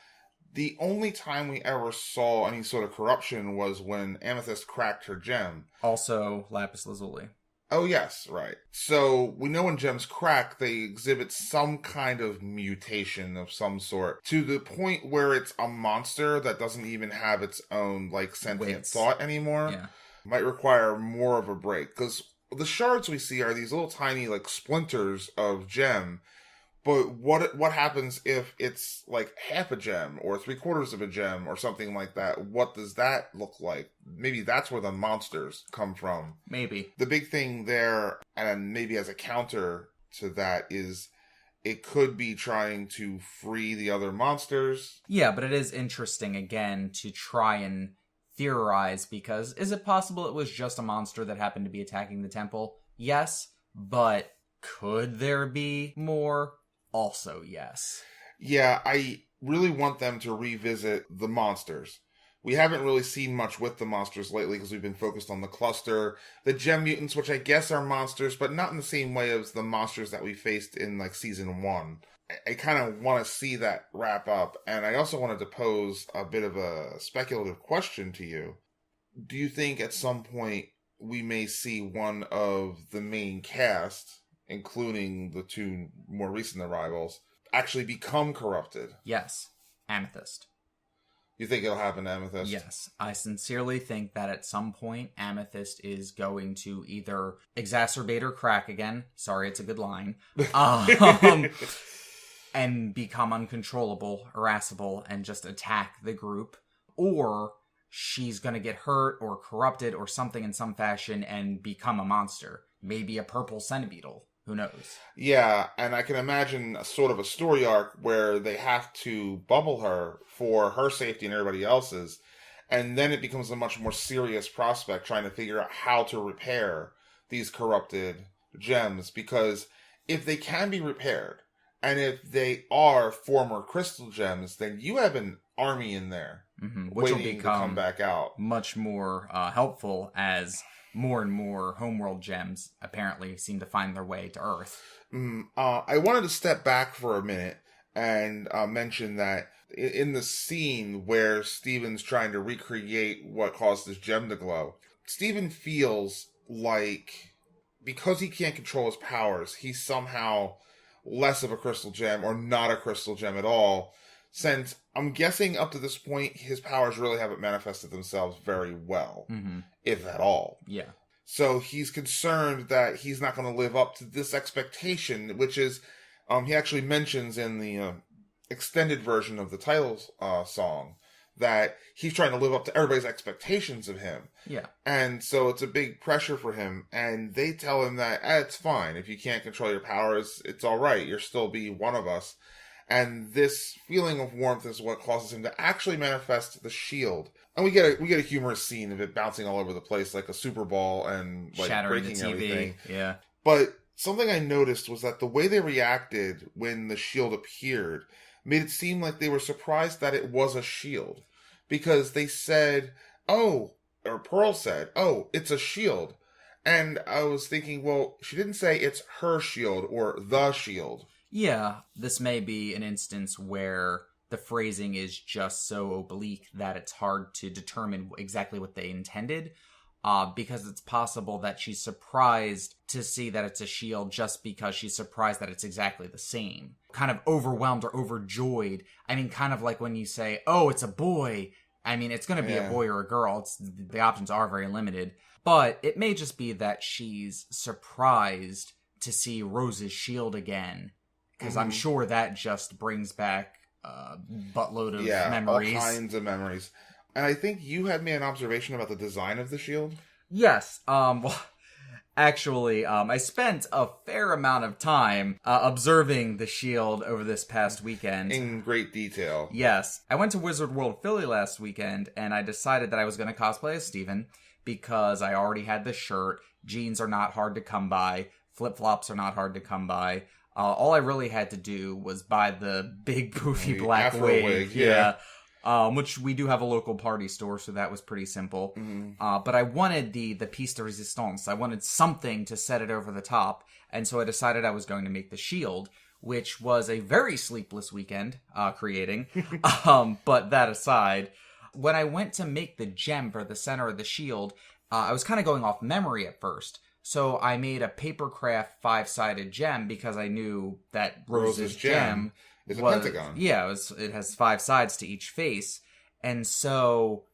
the only time we ever saw any sort of corruption was when Amethyst cracked her gem. Also, Lapis Lazuli. Oh, yes, right. So, we know when gems crack, they exhibit some kind of mutation of some sort, to the point where it's a monster that doesn't even have its own, sentient thought anymore. Yeah. Might require more of a break, because the shards we see are these little tiny, splinters of gem. But what happens if it's half a gem or 3/4 of a gem or something like that? What does that look like? Maybe that's where the monsters come from. Maybe. The big thing there, and maybe as a counter to that, is it could be trying to free the other monsters. Yeah, but it is interesting, again, to try and theorize, because is it possible it was just a monster that happened to be attacking the temple? Yes, but could there be more? Also, yes. Yeah, I really want them to revisit the monsters. We haven't really seen much with the monsters lately because we've been focused on the cluster. The gem mutants, which I guess are monsters, but not in the same way as the monsters that we faced in season 1. I kind of want to see that wrap up. And I also wanted to pose a bit of a speculative question to you. Do you think at some point we may see one of the main cast, including the 2 more recent arrivals, actually become corrupted? Yes. Amethyst. You think it'll happen to Amethyst? Yes. I sincerely think that at some point, Amethyst is going to either exacerbate or crack again. Sorry, it's a good line. And become uncontrollable, irascible, and just attack the group. or she's going to get hurt or corrupted or something in some fashion and become a monster. Maybe a purple centibeetle. Who knows? Yeah, and I can imagine a sort of a story arc where they have to bubble her for her safety and everybody else's, and then it becomes a much more serious prospect trying to figure out how to repair these corrupted gems, because if they can be repaired, and if they are former crystal gems, then you have an army in there which will waiting become to come back out. Much more helpful as more and more homeworld gems apparently seem to find their way to Earth. I wanted to step back for a minute and mention that in the scene where Steven's trying to recreate what caused his gem to glow, Steven feels like because he can't control his powers, he's somehow less of a crystal gem or not a crystal gem at all, since I'm guessing up to this point his powers really haven't manifested themselves very well, if at all. Yeah. So he's concerned that he's not going to live up to this expectation, which is, he actually mentions in the extended version of the title song that he's trying to live up to everybody's expectations of him. Yeah. And so it's a big pressure for him. And they tell him that it's fine. If you can't control your powers, it's all right. You'll still be one of us. And this feeling of warmth is what causes him to actually manifest the shield. And we get a humorous scene of it bouncing all over the place like a Super Ball and like shattering breaking the TV. everything. Yeah. But something I noticed was that the way they reacted when the shield appeared made it seem like they were surprised that it was a shield. Because they said, oh, or Pearl said, oh, it's a shield. And I was thinking, well, she didn't say it's her shield or the shield. Yeah, this may be an instance where the phrasing is just so oblique that it's hard to determine exactly what they intended. Because it's possible that she's surprised to see that it's a shield just because she's surprised that it's exactly the same. Kind of overwhelmed or overjoyed. I mean, kind of like when you say, oh, it's a boy. I mean, it's going to be a boy or a girl. The options are very limited. But it may just be that she's surprised to see Rose's shield again. Because I'm sure that just brings back a buttload of memories. All kinds of memories. And I think you had made an observation about the design of the shield. Yes. Well, actually, I spent a fair amount of time observing the shield over this past weekend. In great detail. Yes. I went to Wizard World Philly last weekend, and I decided that I was going to cosplay as Steven because I already had the shirt. Jeans are not hard to come by. Flip-flops are not hard to come by. All I really had to do was buy the big poofy black wig. Yeah. Which we do have a local party store, so that was pretty simple. But I wanted the piece de resistance. I wanted something to set it over the top, and so I decided I was going to make the shield, which was a very sleepless weekend creating. But that aside, when I went to make the gem for the center of the shield, I was kind of going off memory at first. So I made a papercraft 5-sided gem because I knew that Rose's gem is a pentagon. Yeah, it has 5 sides to each face. And so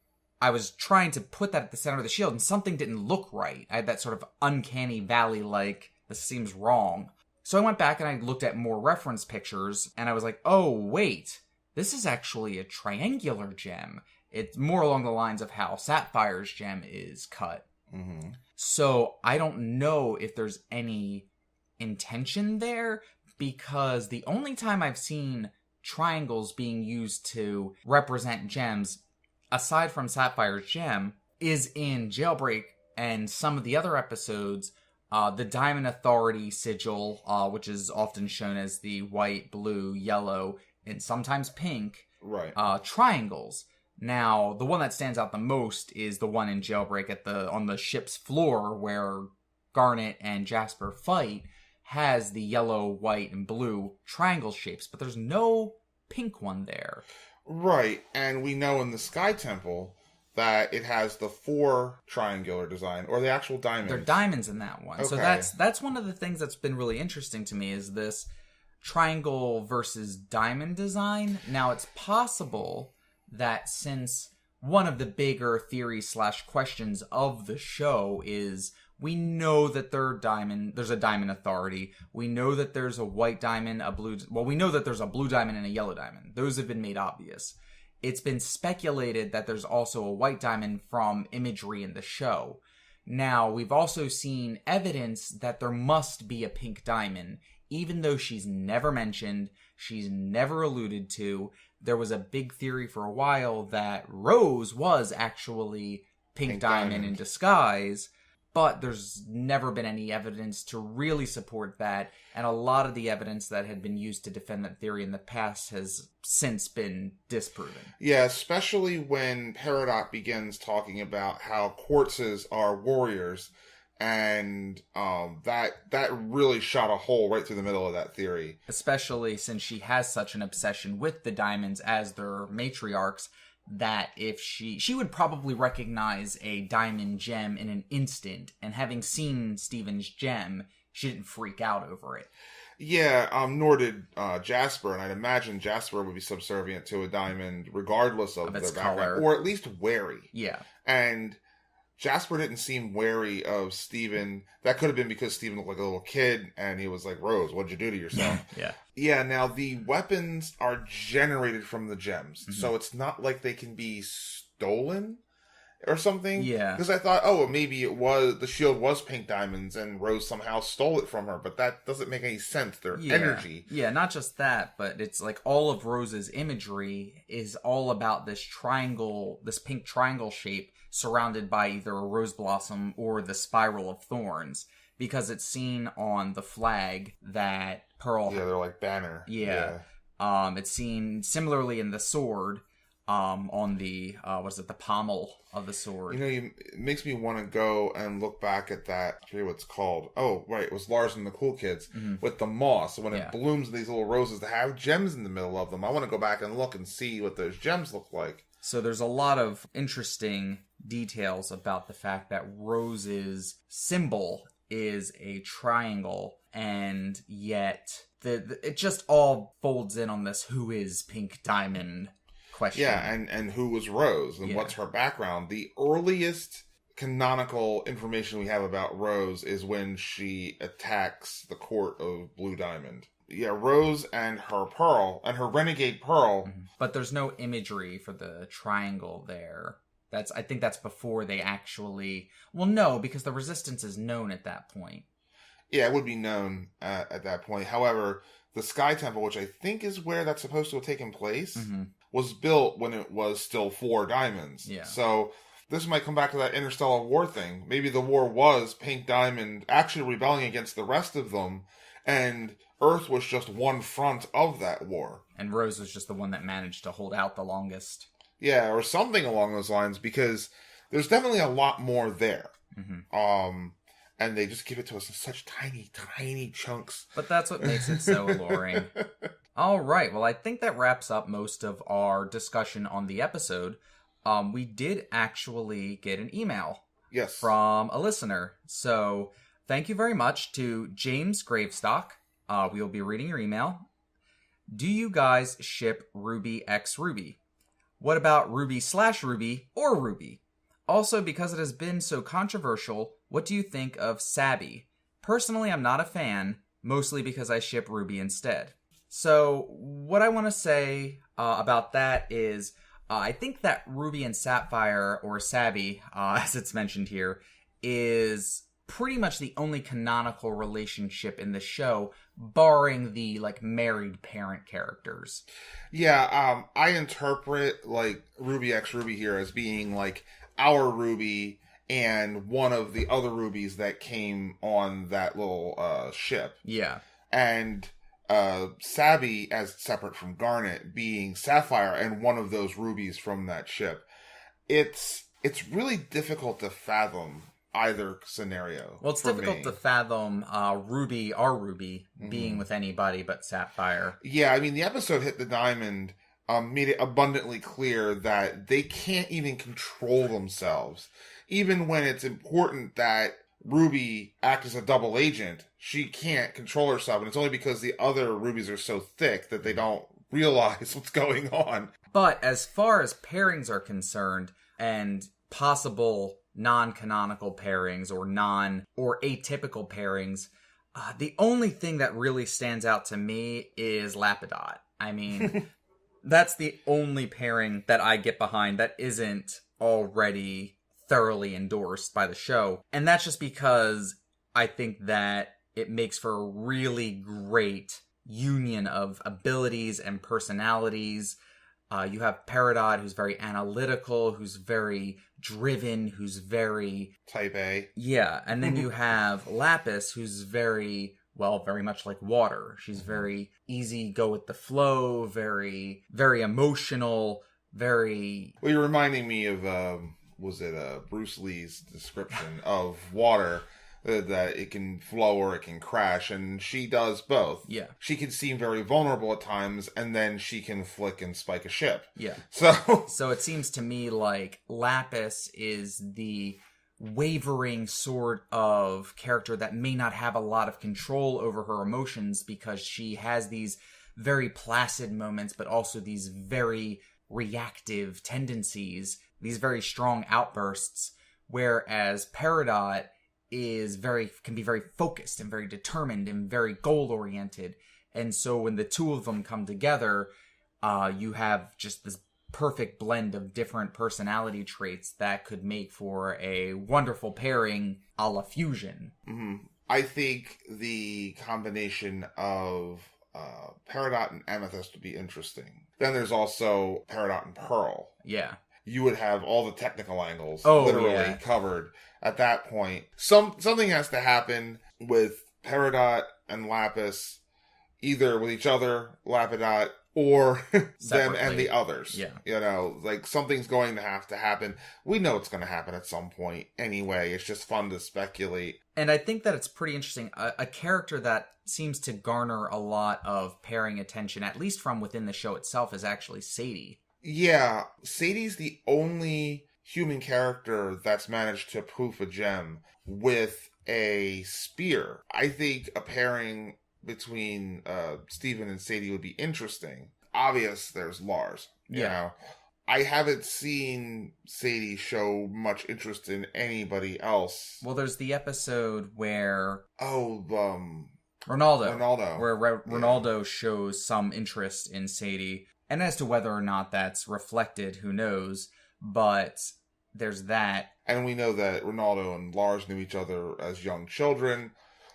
I was trying to put that at the center of the shield, and something didn't look right. I had that sort of uncanny valley, like, this seems wrong. So I went back and I looked at more reference pictures, and I was like, oh, wait, this is actually a triangular gem. It's more along the lines of how Sapphire's gem is cut. So I don't know if there's any intention there, because the only time I've seen triangles being used to represent gems, aside from Sapphire's gem, is in Jailbreak and some of the other episodes. The Diamond Authority sigil, which is often shown as the white, blue, yellow, and sometimes pink, triangles. Now, the one that stands out the most is the one in Jailbreak on the ship's floor where Garnet and Jasper fight, has the yellow, white, and blue triangle shapes, but there's no pink one there. Right, and we know in the Sky Temple that it has the 4 triangular design, or the actual diamonds. They're diamonds in that one. Okay. So that's one of the things that's been really interesting to me, is this triangle versus diamond design. Now, it's possible that since one of the bigger theories / questions of the show is, we know that there's a diamond authority. We know that there's a white diamond, we know that there's a blue diamond and a yellow diamond. Those have been made obvious. it's been speculated that there's also a white diamond from imagery in the show. Now, we've also seen evidence that there must be a pink diamond, even though she's never mentioned, she's never alluded to. There was a big theory for a while that Rose was actually Pink Diamond in disguise, but there's never been any evidence to really support that, and a lot of the evidence that had been used to defend that theory in the past has since been disproven. Yeah, especially when Peridot begins talking about how quartzes are warriors, and that really shot a hole right through the middle of that theory. Especially since she has such an obsession with the diamonds as their matriarchs, that if she would probably recognize a diamond gem in an instant, and having seen Steven's gem, she didn't freak out over it. Yeah, nor did Jasper, and I'd imagine Jasper would be subservient to a diamond regardless of their background, color. or at least wary. Yeah. And Jasper didn't seem wary of Steven. That could have been because Steven looked like a little kid, and he was like, Rose, what'd you do to yourself? Yeah. Yeah, now the weapons are generated from the gems, so it's not like they can be stolen or something. Yeah. Because I thought, oh, well, maybe it was, the shield was pink diamonds and Rose somehow stole it from her, but that doesn't make any sense. They're energy. Yeah, not just that, but it's like all of Rose's imagery is all about this triangle, this pink triangle shape surrounded by either a rose blossom or the spiral of thorns, because it's seen on the flag that Pearl... Yeah, they're like banner. Yeah. It's seen similarly in the sword, on the, the pommel of the sword. You know, it makes me want to go and look back at that. I forget what it's called. Oh, right. It was Lars and the Cool Kids with the moss. When it blooms these little roses that have gems in the middle of them. I want to go back and look and see what those gems look like. So there's a lot of interesting details about the fact that Rose's symbol is a triangle, and yet it just all folds in on this who is Pink Diamond question. Yeah, and who was Rose, and what's her background. The earliest canonical information we have about Rose is when she attacks the court of Blue Diamond. Yeah, Rose and her Pearl, and her Renegade Pearl. But there's no imagery for the triangle there. I think that's before they actually... Well, no, because the resistance is known at that point. Yeah, it would be known at that point. However, the Sky Temple, which I think is where that's supposed to have taken place, was built when it was still 4 diamonds. Yeah. So this might come back to that interstellar war thing. Maybe the war was Pink Diamond actually rebelling against the rest of them, and Earth was just one front of that war. And Rose was just the one that managed to hold out the longest. Yeah, or something along those lines, because there's definitely a lot more there. And they just give it to us in such tiny, tiny chunks. But that's what makes it so alluring. All right, well, I think that wraps up most of our discussion on the episode. We did actually get an email. Yes. From a listener. So thank you very much to James Gravestock. We will be reading your email. Do you guys ship Ruby x Ruby? What about Ruby/Ruby or Ruby? Also, because it has been so controversial, what do you think of Sabby? Personally, I'm not a fan, mostly because I ship Ruby instead. So, what I want to say about that is, I think that Ruby and Sapphire, or Sabby, as it's mentioned here, is pretty much the only canonical relationship in the show, barring the, married parent characters. Yeah, I interpret, Ruby x Ruby here as being, our Ruby and one of the other Rubies that came on that little ship. Yeah. And Sabby, as separate from Garnet, being Sapphire and one of those Rubies from that ship. It's really difficult to fathom either scenario. Well, it's difficult to fathom our Ruby, being with anybody but Sapphire. Yeah, I mean, the episode Hit the Diamond made it abundantly clear that they can't even control themselves. Even when it's important that Ruby act as a double agent, she can't control herself, and it's only because the other Rubies are so thick that they don't realize what's going on. But as far as pairings are concerned, and possible non-canonical pairings or atypical pairings, the only thing that really stands out to me is Lapidot. I mean, That's the only pairing that I get behind that isn't already thoroughly endorsed by the show. And that's just because I think that it makes for a really great union of abilities and personalities. You have Peridot, who's very analytical, who's very driven, who's very... Type A. Yeah, and then you have Lapis, who's very much like water. She's very easy, go with the flow, very, very emotional, very... Well, you're reminding me of, Bruce Lee's description of water, that it can flow or it can crash, and she does both. Yeah. She can seem very vulnerable at times, and then she can flick and spike a ship. Yeah. So it seems to me like Lapis is the wavering sort of character that may not have a lot of control over her emotions because she has these very placid moments, but also these very reactive tendencies, these very strong outbursts, whereas Peridot can be very focused and very determined and very goal-oriented. And so when the two of them come together, you have just this perfect blend of different personality traits that could make for a wonderful pairing a la Fusion. Mm-hmm. I think the combination of Peridot and Amethyst would be interesting. Then there's also Peridot and Pearl. Yeah. You would have all the technical angles literally covered at that point. Something has to happen with Peridot and Lapis, either with each other, Lapidot, or them and the others. Yeah. You know, like something's going to have to happen. We know it's going to happen at some point anyway. It's just fun to speculate. And I think that it's pretty interesting. A character that seems to garner a lot of pairing attention, at least from within the show itself, is actually Sadie. Yeah, Sadie's the only human character that's managed to poof a gem with a spear. I think a pairing between Steven and Sadie would be interesting. Obvious, there's Lars. You know, I haven't seen Sadie show much interest in anybody else. Well, there's the episode where... Ronaldo. Where Ronaldo shows some interest in Sadie. And as to whether or not that's reflected, who knows? But there's that. And we know that Ronaldo and Lars knew each other as young children.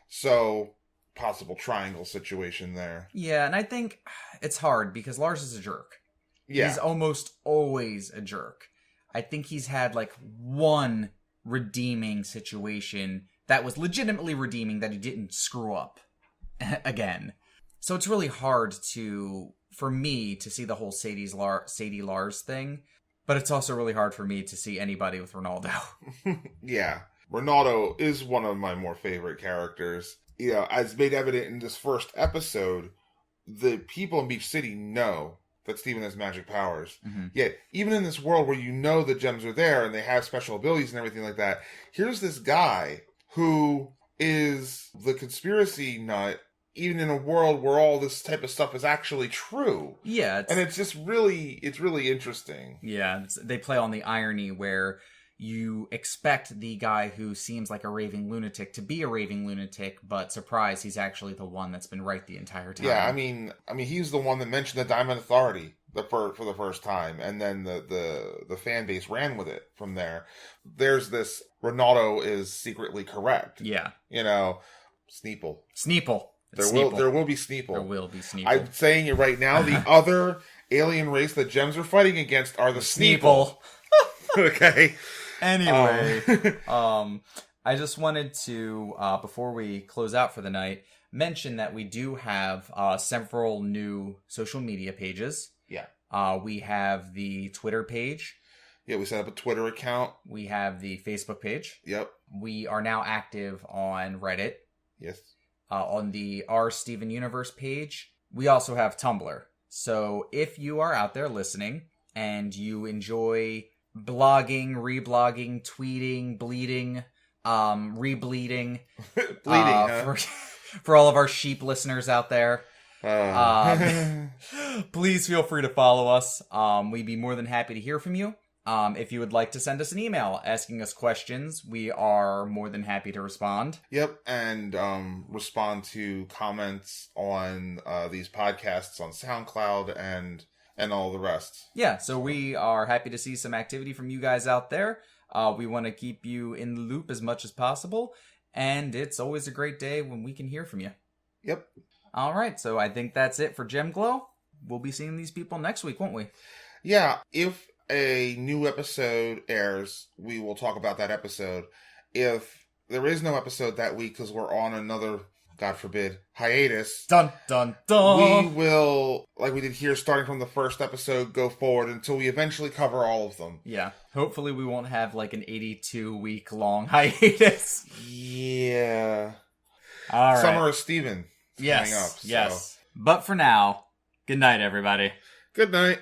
So, possible triangle situation there. Yeah, and I think it's hard because Lars is a jerk. Yeah. He's almost always a jerk. I think he's had like one redeeming situation that was legitimately redeeming that he didn't screw up again. So it's really hard for me to see the whole Sadie Lars thing, but it's also really hard for me to see anybody with Ronaldo. Yeah. Ronaldo is one of my more favorite characters. You know, as made evident in this first episode, the people in Beach City know that Steven has magic powers. Mm-hmm. Yet, even in this world where you know the gems are there and they have special abilities and everything like that, here's this guy who is the conspiracy nut, even in a world where all this type of stuff is actually true. Yeah. And it's just really interesting. Yeah, they play on the irony where you expect the guy who seems like a raving lunatic to be a raving lunatic, but surprise, he's actually the one that's been right the entire time. Yeah, I mean, he's the one that mentioned the Diamond Authority for the first time, and then the fan base ran with it from there. There's this, Ronaldo is secretly correct. Yeah. You know, Sneeple. There will be Sneeple. There will be Sneeple. I'm saying it right now. The other alien race that gems are fighting against are the Sneeple. Okay. Anyway, I just wanted to, before we close out for the night, mention that we do have several new social media pages. Yeah. We have the Twitter page. Yeah, we set up a Twitter account. We have the Facebook page. Yep. We are now active on Reddit. Yes. On the R Steven Universe page. We also have Tumblr. So if you are out there listening and you enjoy blogging, reblogging, tweeting, bleeding, rebleeding, for all of our sheep listeners out there, please feel free to follow us. We'd be more than happy to hear from you. If you would like to send us an email asking us questions, we are more than happy to respond. Yep, and respond to comments on these podcasts on SoundCloud and and all the rest. Yeah, so we are happy to see some activity from you guys out there. We want to keep you in the loop as much as possible, and it's always a great day when we can hear from you. Yep. All right, so I think that's it for Gem Glow. We'll be seeing these people next week, won't we? Yeah, if a new episode airs, we will talk about that episode. If there is no episode that week because we're on another, God forbid, hiatus, dun dun dun, we will, like we did here, starting from the first episode, go forward until we eventually cover all of them. Yeah, hopefully we won't have like an 82-week long hiatus. Yeah. All right. Summer of Steven. Yes. Coming up, so. Yes. But for now, good night, everybody. Good night.